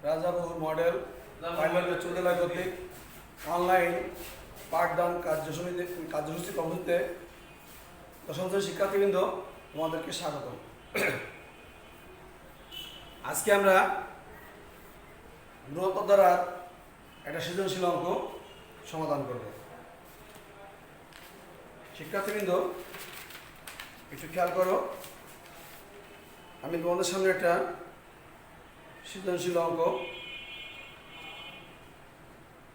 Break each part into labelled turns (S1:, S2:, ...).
S1: Rajapur model primary উচ্চ বিদ্যালয় কর্তৃক অনলাইন পাঠদান কার্যসূচি কর্মসূচিতে দশম শ্রেণীর শিক্ষার্থীবৃন্দ তোমাদেরকে স্বাগত। আজকে আমরা গুণোত্তর ধারার একটা সৃজনশীল অঙ্ক সমাধান করব। শিক্ষার্থীবৃন্দ একটু খেয়াল করো, আমি তোমাদের সামনে একটা সৃজনশীল অঙ্ক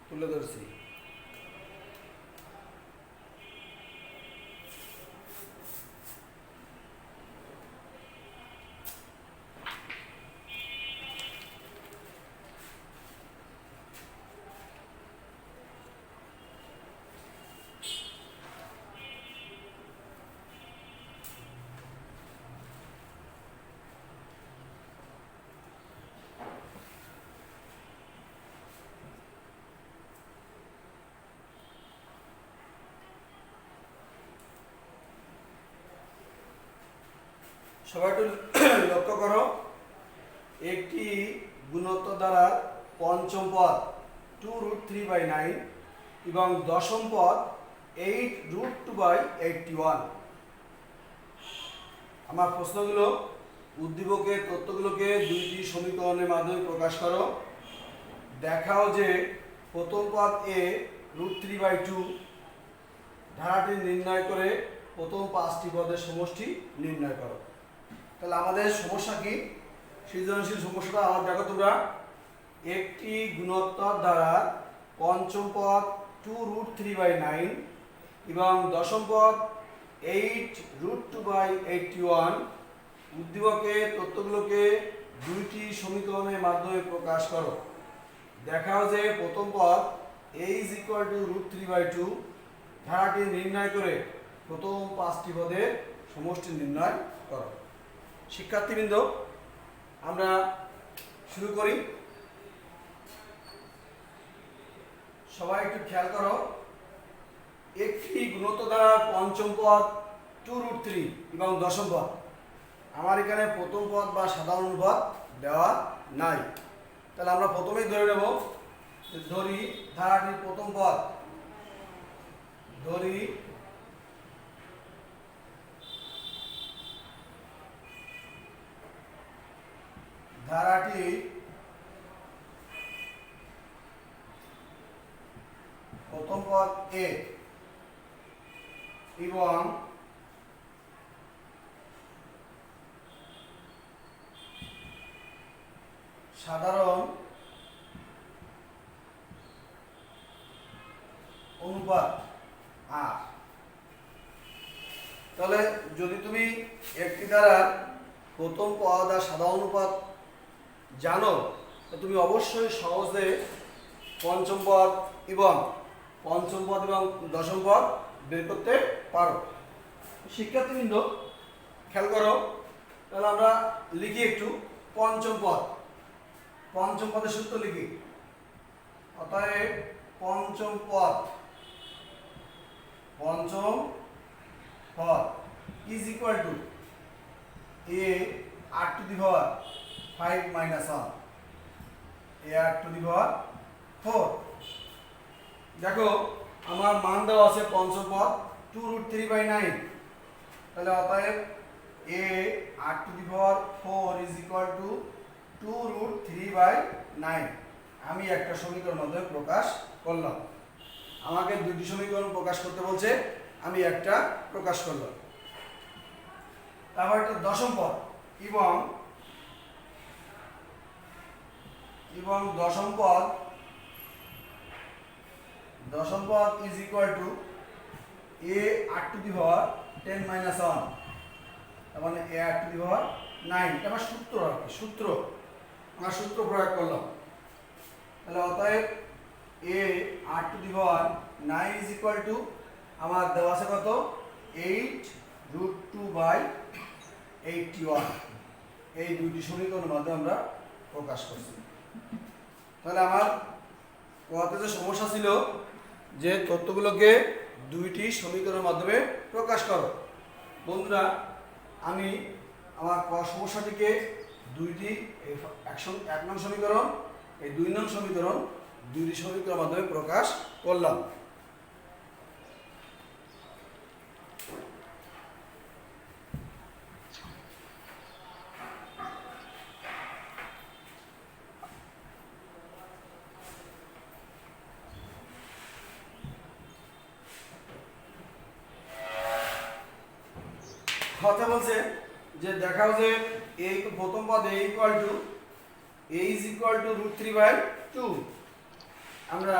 S1: তুলে ধরছি। সবাই একটু লক্ষ্য করো, একটি গুণোত্তর দ্বারা পঞ্চম পদ 2√3/9 এবং দশম পদ 8√2/81। আমার প্রশ্নগুলো উদ্দীপকের তথ্যগুলোকে দুইটি সমীকরণের মাধ্যমে প্রকাশ করো। দেখাও যে প্রথম পদ এ √3/2 ধারাটি নির্ণয় করে প্রথম পাঁচটি পদের সমষ্টি নির্ণয় করো। তাহলে আমাদের সমস্যা কি? সৃজনশীল সমস্যাটা আমার দেখো তোমরা, একটি গুণোত্তর দ্বারা পঞ্চম পদ 2√3/9 এবং দশম পদ 8√2/81 উদ্দীপকের তথ্যগুলোকে দুইটি সমীকরণের মাধ্যমে প্রকাশ করো। দেখাও যে প্রথম পদ a √3/2 ধারাটি নির্ণয় করে প্রথম পাঁচটি পদের সমষ্টি নির্ণয় করো। শিক্ষার্থীবৃন্দ, আমরা শুরু করি। সবাই একটু খেয়াল করো, একটি গুণোত্তর দ্বারা পঞ্চম পদ 2√3 এবং দশম পদ, আমার এখানে প্রথম পদ বা সাধারণ পদ দেওয়া নাই। তাহলে আমরা প্রথমেই ধরে নেব, ধরি ধারাটির প্রথম পদ, ধরি ধারাটি প্রথম পদ এ এবং সাধারণ অনুপাত আর। তাহলে যদি তুমি একটি দ্বারা প্রথম পদ আর সাধারণ অনুপাত জানো, তুমি অবশ্যই সহজে পঞ্চম পদ এবং দশম পদ বের করতে পারো। শিক্ষার্থীবৃন্দ খেয়াল করো, তাহলে আমরা লিখি একটু পঞ্চম পদের সূত্র লিখি। অতএব পঞ্চম পদ is equal two a r⁵ - 1 a r⁴। দেখো আমার মান দেওয়া আছে পঞ্চম পদ 2√3/9, তাহলে অতএব a r⁴ is equal two 2√3/9 আমি একটা সমীকরণ মাধ্যমে প্রকাশ করলাম। আমাকে দুটি সমীকরণ প্রকাশ করতে বলছে, আমি একটা প্রকাশ করলাম। তারপর একটা দশম পদ এবং দশম পদ is equal two a r⁻10 - 1, তার মানে a r⁹ এটা আমার সূত্র, আমার সূত্র প্রয়োগ করলাম। তাহলে অতএব a r⁹ is equal two আমার দেওয়া আছে কত, 8√2/81। এই দুইটি সমীকরণের মাধ্যমে আমরা প্রকাশ করছি। তাহলে আমার কোয়াতে যে সমস্যা ছিল যে তথ্যগুলোকে দুইটি সমীকরণের মাধ্যমে প্রকাশ করো। বন্ধুরা, আমি আমার সমস্যাটিকে দুইটি এক নং সমীকরণ এই 2 নং সমীকরণ দুইটি সমীকরণের মাধ্যমে প্রকাশ করলাম। কথা বলছে যে দেখাও যে এই প্রথম পদ a equal to a is equal two √3/2। আমরা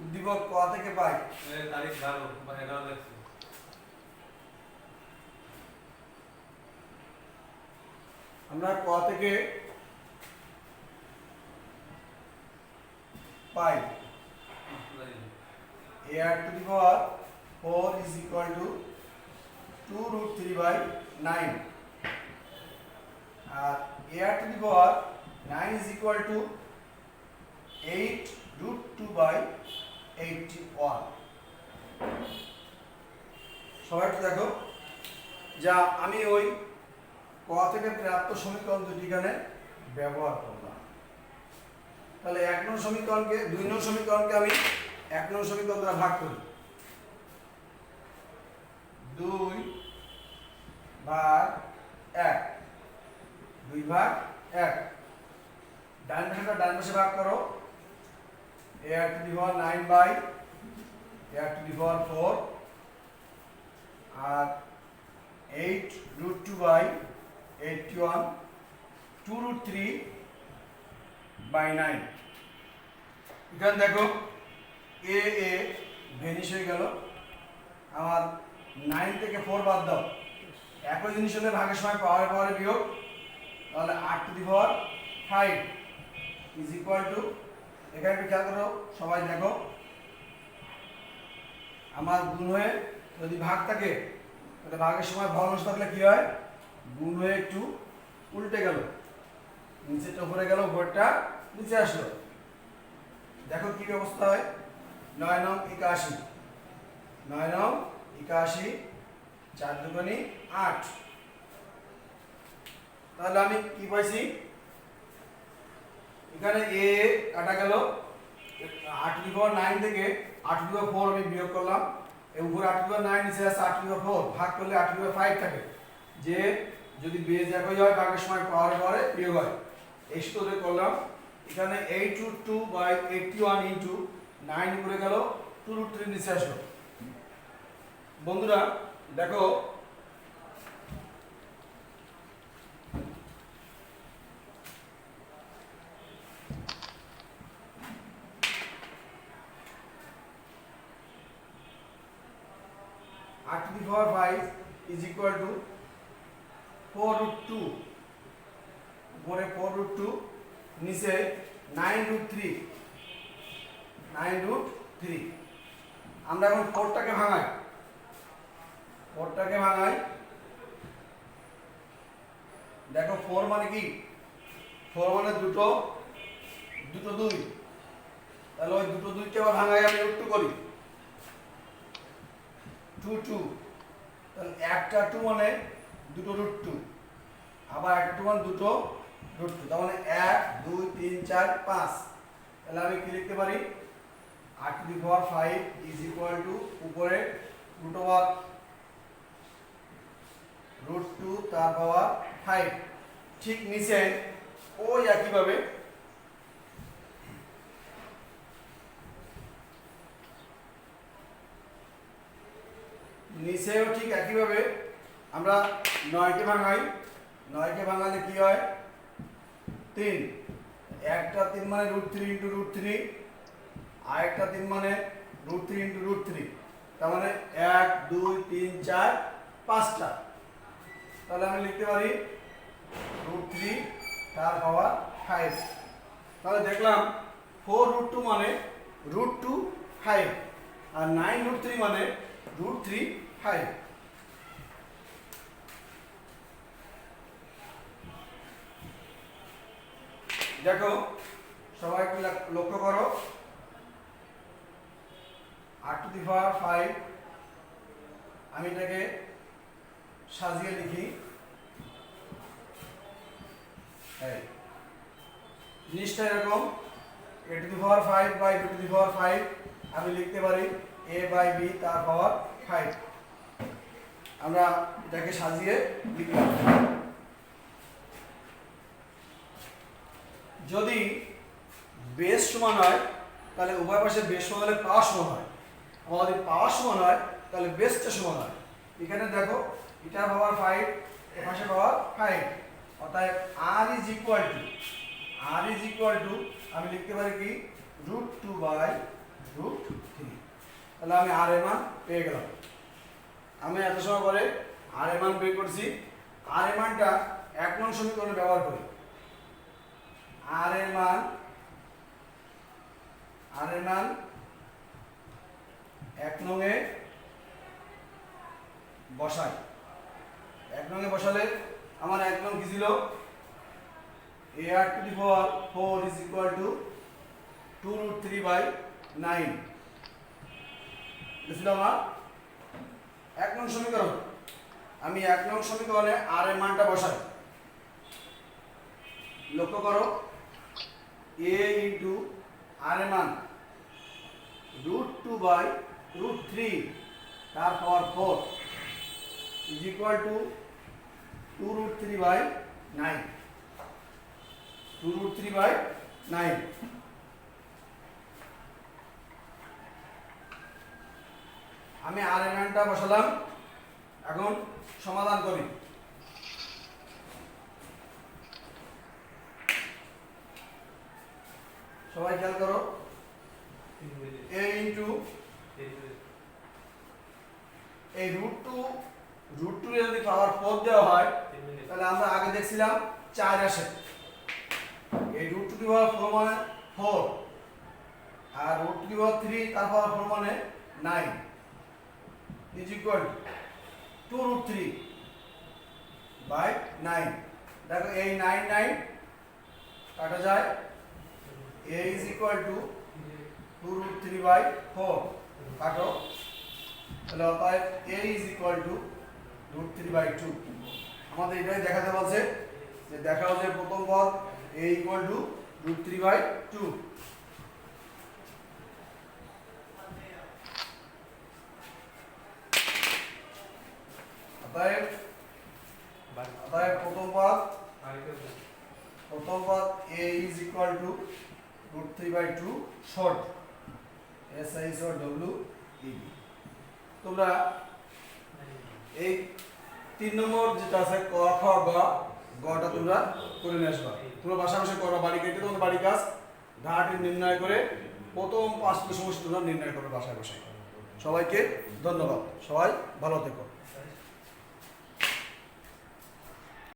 S1: উদ্দীপক ক থেকে পাই
S2: তারিখ 12 বা 11 লাগছে।
S1: আমরা ক থেকে পাই a to the power 4 is equal to 2√3/9 R a to the power 9 is equal to 8√2/81। সবাই একটু দেখো যা আমি ওই ক থেকে প্রাপ্ত সমীকরণ দুটি এখানে ব্যবহার করলাম। তাহলে 1 নং সমীকরণকে 2 নং সমীকরণকে আমি 1 নং সমীকরণ দ্বারা ভাগ করি। 2/1 2/1 ডান পাশে ভাগ করো। a to the power 9/a to the power 4 আর 8√2/81 2√3/9। এখানে দেখো a ভেনিশ হয়ে গেল। আমার 9 থেকে 4 বাদ দাও, একই জিনিস হলে ভাগের সময় পাওয়ারে বিয়োগ, তাহলে 8 to the power 5 is equal to, এখানে একটু খেয়াল করো সবাই দেখো, আমার গুণ হয়ে যদি ভাগ থাকে তাহলে ভাগের সময় ভগ্নাংশ থাকলে কি হয়, গুণ হয়ে একটু উল্টে গেল, নিচেটা উপরে গেল, উপরটা নিচে আসলো। দেখো কি অবস্থা হয়, 9 নং 81 9 নং 81 4 দুগুণে 8। তাহলে আমি কি পাইছি, এখানে a কাটা গেল, 8 to the power 9 থেকে 8 to the power 4 আমি বিয়োগ করলাম, এর উপরে 8 to the power 9 নিচে আছে 8 to the power 4, ভাগ করলে 8 to the power 5 থাকে, যে যদি বেজ একই হয় ভাগের সময় পাওয়ারে বিয়োগ হয়, এই সূত্রে করলাম। এখানে 8√2/81 ইনটু 9 উপরে গেল, 2√3 নিচে আসলো। বন্ধুরা দেখো8 to the power 5 is equal to 4√2, উপরে 4√2 নিচে 9√3 9√3। আমরা এখন 4টাকে ভাঙাই, দেখো 4 মানে কি, 4 মানে দুটো 2, তাহলে ওই দুটো 2কে আবার ভাঙাই আমি √2 করি, 2 তাহলে একটা 2 মানে দুটো √2, আবার একটা 2 মানে দুটো √2, তার মানে 1 2 3 4 5। তাহলে আমি কি লিখতে পারি, 8 to the power 5 is equal to উপরে √2 তার পাওয়ার 5, ঠিক নিচে ওই একইভাবে নিচেও ঠিক একইভাবে আমরা 9কে ভাঙাই, 9কে ভাঙালে কি হয়, 3, একটা 3 মানে √3 ইনটু √3, আর একটা 3 মানে √3 ইনটু √3, তার মানে 1 2 3 4 5টা। তাহলে আমি লিখতে পারি √3 তার পাওয়ার 5। তাহলে দেখলাম 4√2 মানে √2 5 আর 9√3 মানে √3 5। দেখো সবাই একটু লক্ষ্য করো, 8 to the power 5 আমি এটাকে সাজিয়ে লিখি, জিনিসটা এরকম a to the power 5 by b to the power 5 আমি লিখতে পারি a বাই b তার পাওয়ার 5। আমরা এটাকে সাজিয়ে লিখলাম। যদি বেস সমান হয় তাহলে উভয় পাশে বেস সমান হলে পাওয়ার সমান হয়, আবার যদি পাওয়ার সমান হয় তাহলে বেসটা সমান হয়। এখানে দেখো এটা পাওয়ার 5 এর পাশে পাওয়ার 5, অতএব r ইজ ইকুয়াল টু আমি লিখতে পারি কি √2 বাই √3। তাহলে আমি r এর মান পেয়ে গেলাম। আমি এত সময় পরে r এর মান বের করছি। r এর মানটা 1 নং সমীকরণে ব্যবহার করি। r এর মান 1 নং এ বসাই। 1 নং এ বসালে আমার 1 নং কি ছিল ar to the power 4 is equal to 2√3 by 9। এটা ছিল আমার 1 নং সমীকরণ। আমি 1 নং সমীকরণে r এর মানটা বসাই। লক্ষ্য করো a ইনটু r এর মান √2 বাই √3 তার power 4 is equal to 2√3 by 9। 2√3 by 9। আমি r এর মানটা বসালাম। এখন সমাধান করি। সবাই খেয়াল করো a ইনটু এই √2 এর যদি পাওয়ার 4 দেওয়া হয় তাহলে আমরা আগে দেখছিলাম 4 আসে। এই √2 দি পাওয়ার 4 মানে 4 আর √2 দি পাওয়ার 3 তার পাওয়ার 4 মানে 9 ইজ ইকুয়াল টু 2√3 বাই 9। দেখো এই 9 9 কাটা যায়, a is equal to 2√3 by 4 কাটো, তাহলে অতএব a is equal to √3 by 2। আমাদের এটাই দেখাতে বলছে যে দেখাও যে প্রথম পদ a ইকুয়াল টু √3 বাই 2। অতএব প্রথম পদ a is equal to √3 by 2 short SI short WEB। তোমরা এই 3 নম্বর যেটা আছে ক খ গ গটা তোমরা করে নিয়ে আসবা। তোমরা বাসা বসে করবা, বাড়ি গিয়ে তোমাদের বাড়ি কাজ ঘাটি নির্ণয় করে প্রথম 5টি সমস্যা তোমরা নির্ণয় করবে বাসায় বসে। সবাইকে ধন্যবাদ, সবাই ভালো থেকো।